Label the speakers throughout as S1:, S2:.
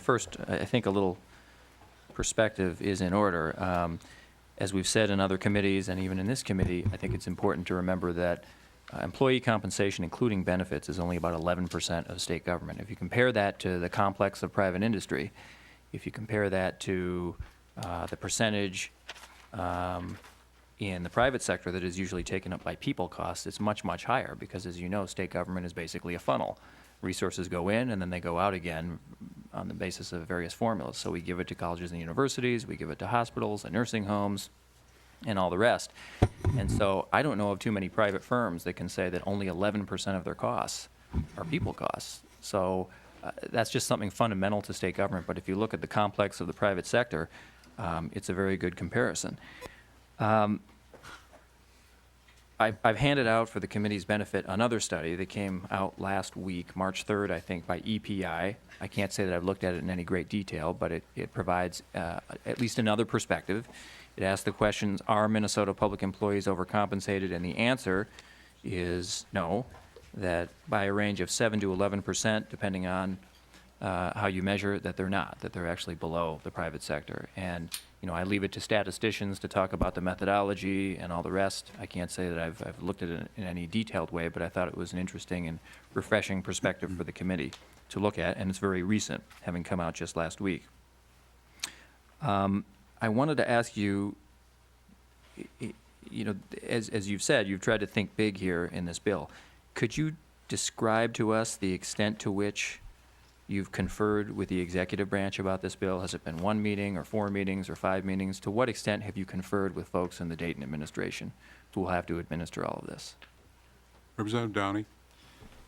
S1: first, I think a little perspective is in order. As we've said in other committees and even in this committee, I think it's important to remember that employee compensation, including benefits, is only about 11% of state government. If you compare that to the complex of private industry, if you compare that to the percentage in the private sector that is usually taken up by people costs, it's much, much higher because, as you know, state government is basically a funnel. Resources go in and then they go out again on the basis of various formulas. So we give it to colleges and universities, we give it to hospitals and nursing homes and all the rest. And so I don't know of too many private firms that can say that only 11% of their costs are people costs. So that's just something fundamental to state government. But if you look at the complex of the private sector, it's a very good comparison. I've handed out for the committee's benefit another study that came out last week, March 3rd, I think, by EPI. I can't say that I've looked at it in any great detail, but it provides at least another perspective. It asks the questions, are Minnesota public employees overcompensated? And the answer is no, that by a range of 7 to 11%, depending on how you measure, that they're not, that they're actually below the private sector. And you know, I leave it to statisticians to talk about the methodology and all the rest. I can't say that I've looked at it in any detailed way, but I thought it was an interesting and refreshing perspective for the committee to look at, and it's very recent, having come out just last week. I wanted to ask you, you know, as you've said, you've tried to think big here in this bill. Could you describe to us the extent to which you've conferred with the executive branch about this bill? Has it been 1 meeting or 4 meetings or 5 meetings? To what extent have you conferred with folks in the Dayton administration who will have to administer all of this?
S2: Representative Downey.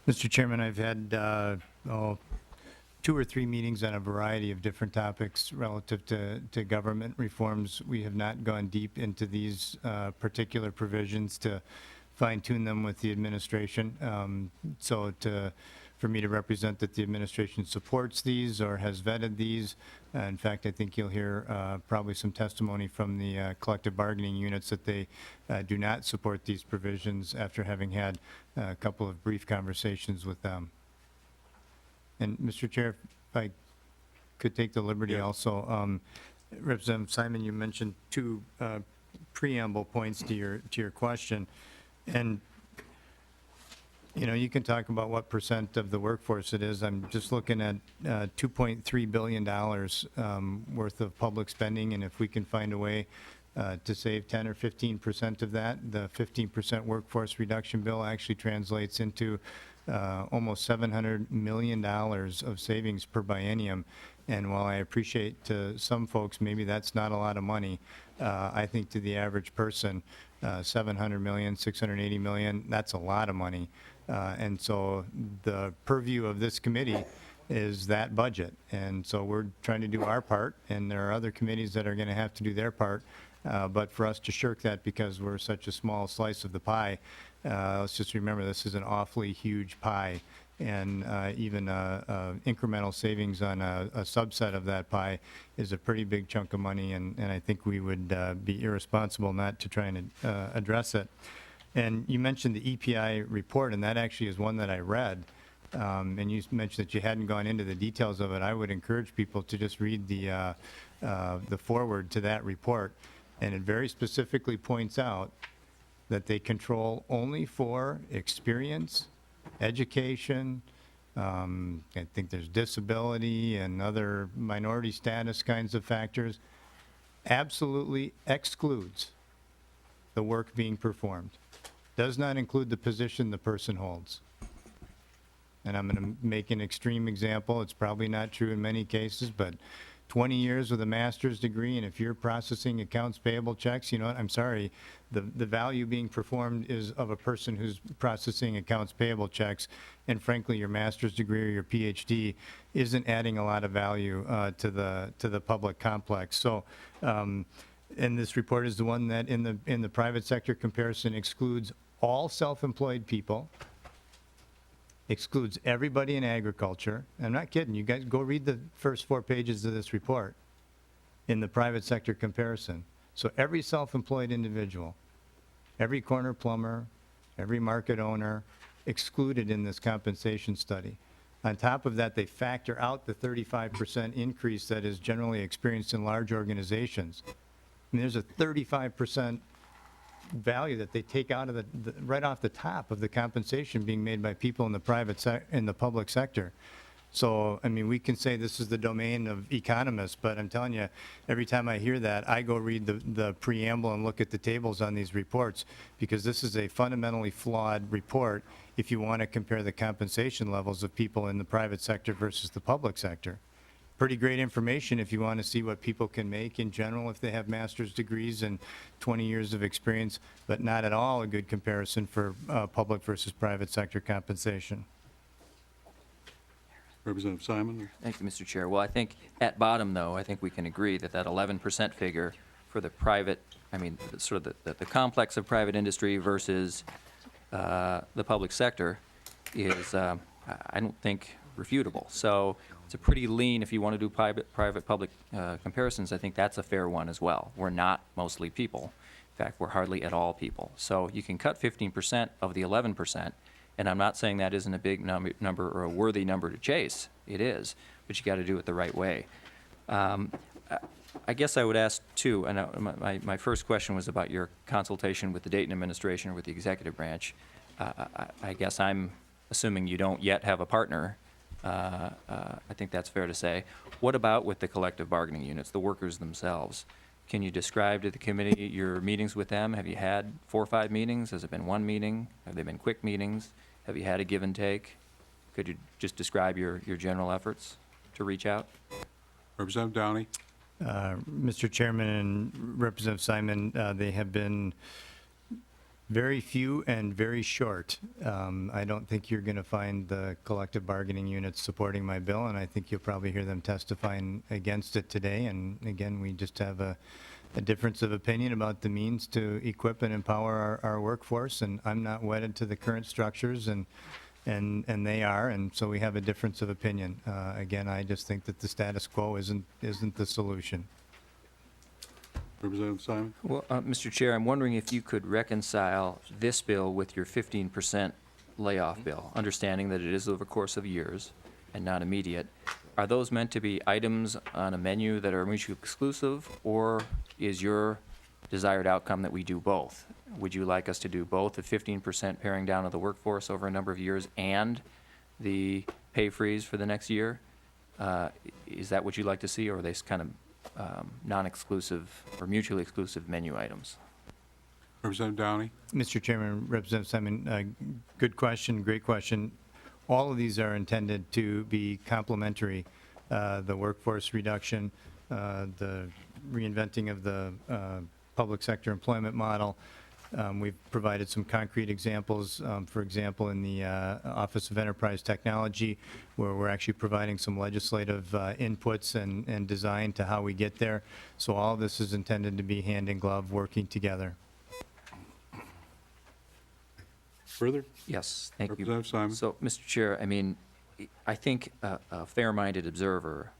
S3: Mr. Chairman, I've had 2 or 3 meetings on a variety of different topics relative to government reforms. We have not gone deep into these particular provisions to fine-tune them with the administration. For me to represent that the administration supports these or has vetted these. In fact, I think you'll hear probably some testimony from the collective bargaining units that they do not support these provisions after having had a couple of brief conversations with them. And Mr. Chair, if I could take the liberty also, Representative Simon, you mentioned 2 preamble points to your question. And you know, you can talk about what % of the workforce it is. I'm just looking at $2.3 billion worth of public spending, and if we can find a way to save 10 or 15% of that, the 15% workforce reduction bill actually translates into almost $700 million of savings per biennium. And while I appreciate to some folks maybe that's not a lot of money, I think to the average person, 700 million, 680 million, that's a lot of money. And so the purview of this committee is that budget. And so we're trying to do our part, and there are other committees that are going to have to do their part. But for us to shirk that because we're such a small slice of the pie, let's just remember this is an awfully huge pie. And even incremental savings on a subset of that pie is a pretty big chunk of money, and I think we would be irresponsible not to try and address it. And you mentioned the EPI report, and that actually is one that I read. And you mentioned that you hadn't gone into the details of it. I would encourage people to just read the foreword to that report, and it very specifically points out that they control only for experience, education, I think there's disability and other minority status kinds of factors, absolutely excludes the work being performed. Does not include the position the person holds. And I'm going to make an extreme example. It's probably not true in many cases, but 20 years with a master's degree, and if you're processing accounts payable checks, you know what, I'm sorry, the value being performed is of a person who's processing accounts payable checks, and frankly, your master's degree or your PhD isn't adding a lot of value to the public complex. So, and this report is the one that in the private sector comparison excludes all self-employed people, excludes everybody in agriculture. I'm not kidding. You guys go read the first 4 pages of this report in the private sector comparison. So every self-employed individual, every corner plumber, every market owner excluded in this compensation study. On top of that, they factor out the 35% increase that is generally experienced in large organizations. I mean, there's a 35% value that they take out of right off the top of the compensation being made by people in the public sector. So, I mean, we can say this is the domain of economists, but I'm telling you, every time I hear that, I go read the preamble and look at the tables on these reports, because this is a fundamentally flawed report if you want to compare the compensation levels of people in the private sector versus the public sector. Pretty great information if you want to see what people can make in general if they have master's degrees and 20 years of experience, but not at all a good comparison for public versus private sector compensation.
S2: Representative Simon?
S1: Thank you, Mr. Chair. Well, I think at bottom, though, I think we can agree that that 11% figure for the private, I mean, sort of the complex of private industry versus the public sector is, I don't think, refutable. So it's a pretty lean, if you want to do private-public comparisons, I think that's a fair one as well. We're not mostly people. In fact, we're hardly at all people. So you can cut 15% of the 11%, and I'm not saying that isn't a big number or a worthy number to chase. It is, but you got to do it the right way. I guess I would ask, too, and my first question was about your consultation with the Dayton administration or with the executive branch. I guess I'm assuming you don't yet have a partner. I think that's fair to say. What about with the collective bargaining units, the workers themselves? Can you describe to the committee your meetings with them? Have you had 4 or 5 meetings? Has it been 1 meeting? Have they been quick meetings? Have you had a give and take? Could you just describe your general efforts to reach out?
S2: Representative Downey?
S3: Mr. Chairman and Representative Simon, they have been very few and very short. I don't think you're going to find the collective bargaining units supporting my bill, and I think you'll probably hear them testifying against it today. And again, we just have a difference of opinion about the means to equip and empower our workforce, and I'm not wedded to the current structures, and they are, and so we have a difference of opinion. Again, I just think that the status quo isn't the solution.
S2: Representative Simon?
S1: Well, Mr. Chair, I'm wondering if you could reconcile this bill with your 15% layoff bill, understanding that it is over the course of years and not immediate. Are those meant to be items on a menu that are mutually exclusive, or is your desired outcome that we do both? Would you like us to do both, the 15% paring down of the workforce over a number of years and the pay freeze for the next year? Is that what you'd like to see, or are they kind of non-exclusive or mutually exclusive menu items?
S2: Representative Downey?
S3: Mr. Chairman, Representative Simon, good question, great question. All of these are intended to be complementary. The workforce reduction, the reinventing of the public sector employment model. We've provided some concrete examples, for example, in the Office of Enterprise Technology, where we're actually providing some legislative inputs and design to how we get there. So all of this is intended to be hand in glove, working together.
S2: Further?
S1: Yes, thank you.
S2: Representative Simon?
S1: So, Mr. Chair, I mean, I think a fair-minded observer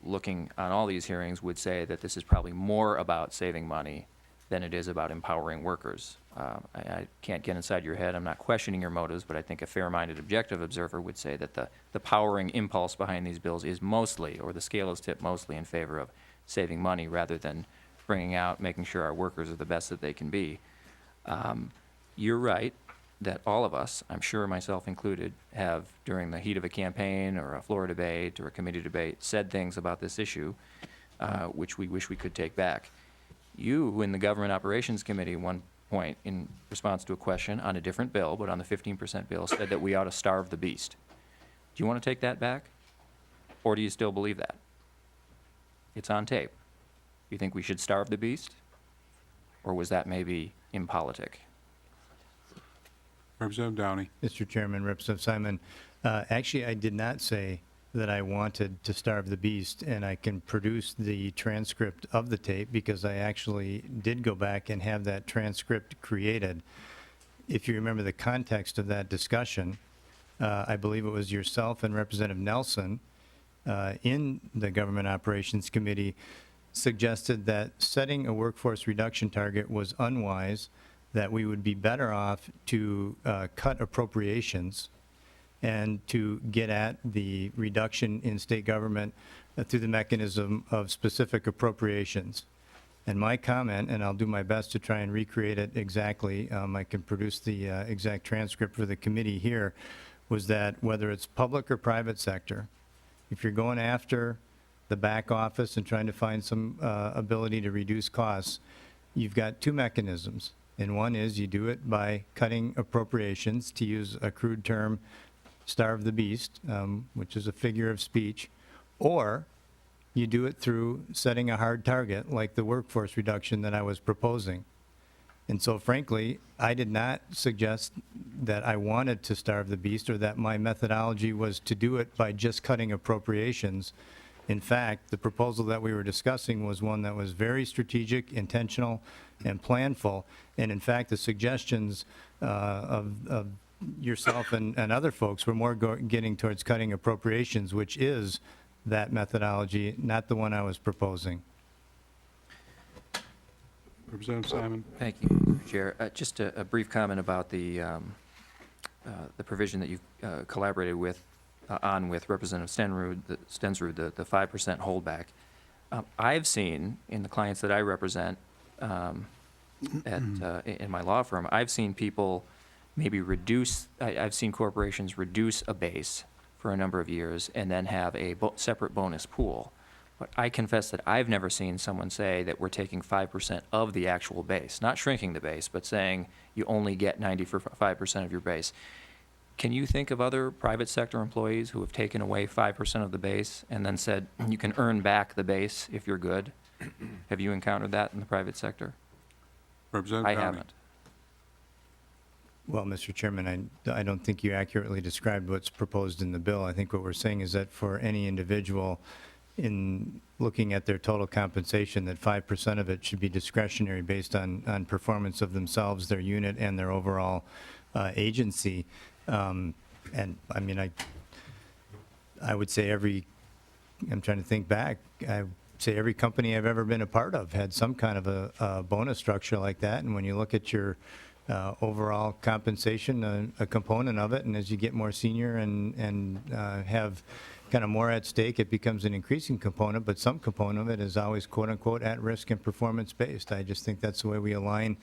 S1: looking on all these hearings would say that this is probably more about saving money than it is about empowering workers. I can't get inside your head. I'm not questioning your motives, but I think a fair-minded objective observer would say that the powering impulse behind these bills is mostly, or the scale is tipped mostly in favor of saving money rather than bringing out, making sure our workers are the best that they can be. You're right that all of us, I'm sure myself included, have, during the heat of a campaign or a floor debate or a committee debate, said things about this issue which we wish we could take back. You, in the Government Operations Committee, at one point, in response to a question on a different bill, but on the 15% bill, said that we ought to starve the beast. Do you want to take that back? Or do you still believe that? It's on tape. You think we should starve the beast? Or was that maybe impolitic?
S2: Representative Downey?
S3: Mr. Chairman, Representative Simon, actually, I did not say that I wanted to starve the beast, and I can produce the transcript of the tape because I actually did go back and have that transcript created. If you remember the context of that discussion, I believe it was yourself and Representative Nelson in the Government Operations Committee suggested that setting a workforce reduction target was unwise, that we would be better off to cut appropriations and to get at the reduction in state government through the mechanism of specific appropriations. And my comment, and I'll do my best to try and recreate it exactly, I can produce the exact transcript for the committee here, was that whether it's public or private sector, if you're going after the back office and trying to find some ability to reduce costs, you've got two mechanisms. And one is you do it by cutting appropriations, to use a crude term, starve the beast, which is a figure of speech, or you do it through setting a hard target, like the workforce reduction that I was proposing. And so frankly, I did not suggest that I wanted to starve the beast or that my methodology was to do it by just cutting appropriations. In fact, the proposal that we were discussing was one that was very strategic, intentional, and planful. And in fact, the suggestions of yourself and other folks were more getting towards cutting appropriations, which is that methodology, not the one I was proposing.
S2: Representative Simon?
S1: Thank you, Chair. Just a brief comment about the provision that you collaborated with, with Representative Stensrud, the 5% holdback. I've seen, in the clients that I represent in my law firm, I've seen people maybe I've seen corporations reduce a base for a number of years and then have a separate bonus pool. But I confess that I've never seen someone say that we're taking 5% of the actual base, not shrinking the base, but saying you only get 95% of your base. Can you think of other private sector employees who have taken away 5% of the base and then said you can earn back the base if you're good? Have you encountered that in the private sector?
S2: Representative
S1: I
S2: Downey?
S1: haven't.
S3: Well, Mr. Chairman, I don't think you accurately described what's proposed in the bill. I think what we're saying is that for any individual, in looking at their total compensation, that 5% of it should be discretionary based on performance of themselves, their unit, and their overall agency. And I mean, I would say I'm trying to think back, I would say every company I've ever been a part of had some kind of a bonus structure like that. And when you look at your overall compensation, a component of it, and as you get more senior and have kind of more at stake, it becomes an increasing component, but some component of it is always quote unquote at risk and performance based. I just think that's the way we align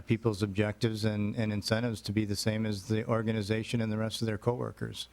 S3: people's objectives and incentives to be the same as the organization and the rest of their coworkers.